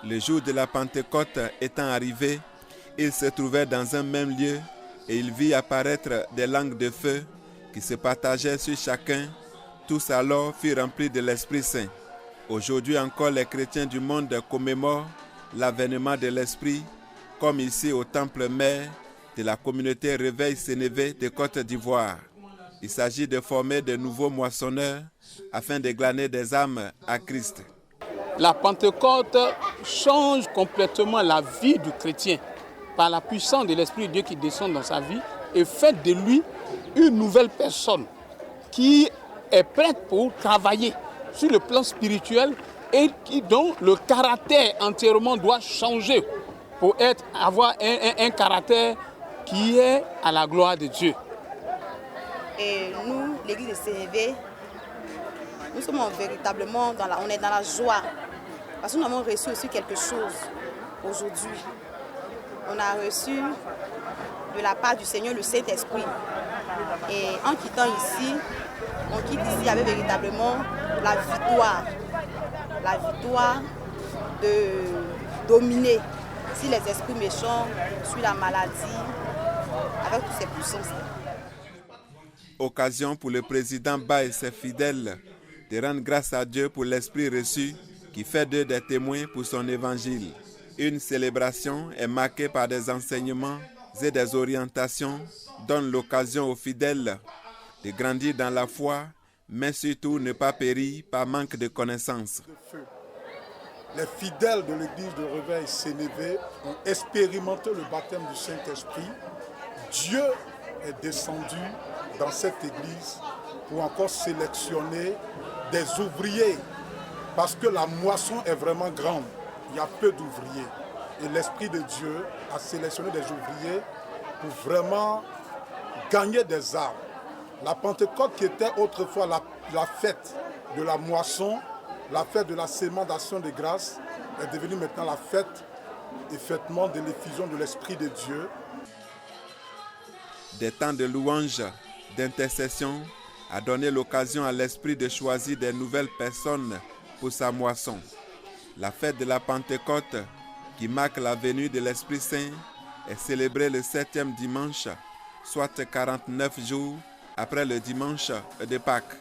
Le jour de la Pentecôte étant arrivé, il se trouvait dans un même lieu et il vit apparaître des langues de feu qui se partageaient sur chacun. Tous alors furent remplis de l'Esprit Saint. Aujourd'hui encore, les chrétiens du monde commémorent l'avènement de l'Esprit, comme ici au temple mère de la communauté Réveil Sénévé de Côte d'Ivoire. Il s'agit de former de nouveaux moissonneurs afin de glaner des âmes à Christ. La Pentecôte change complètement la vie du chrétien par la puissance de l'Esprit de Dieu qui descend dans sa vie et fait de lui une nouvelle personne qui est prête pour travailler sur le plan spirituel et dont le caractère entièrement doit changer pour avoir un caractère qui est à la gloire de Dieu. Et nous, l'église de Sénévé, nous sommes véritablement on est dans la joie parce que nous avons reçu aussi quelque chose aujourd'hui. On a reçu de la part du Seigneur le Saint-Esprit. Et en quittant ici, on quitte ici avec véritablement la victoire de dominer sur les esprits méchants, sur la maladie, avec toutes ces puissances. Occasion pour le président Ba et ses fidèles de rendre grâce à Dieu pour l'Esprit reçu qui fait d'eux des témoins pour son évangile. Une célébration est marquée par des enseignements et des orientations, donnent l'occasion aux fidèles de grandir dans la foi, mais surtout ne pas périr par manque de connaissances. Les fidèles de l'église de Réveil Sénévé ont expérimenté le baptême du Saint-Esprit. Dieu est descendu dans cette église pour encore sélectionner des ouvriers parce que la moisson est vraiment grande. Il y a peu d'ouvriers. Et l'Esprit de Dieu a sélectionné des ouvriers pour vraiment gagner des âmes. La Pentecôte qui était autrefois la fête de la moisson, la fête de la sémendation de grâce, est devenue maintenant la fête effectivement de l'effusion de l'Esprit de Dieu. Des temps de louange, d'intercession, a donné l'occasion à l'Esprit de choisir des nouvelles personnes pour sa moisson. La fête de la Pentecôte, qui marque la venue de l'Esprit Saint, est célébrée le 7e dimanche, soit 49 jours après le dimanche de Pâques.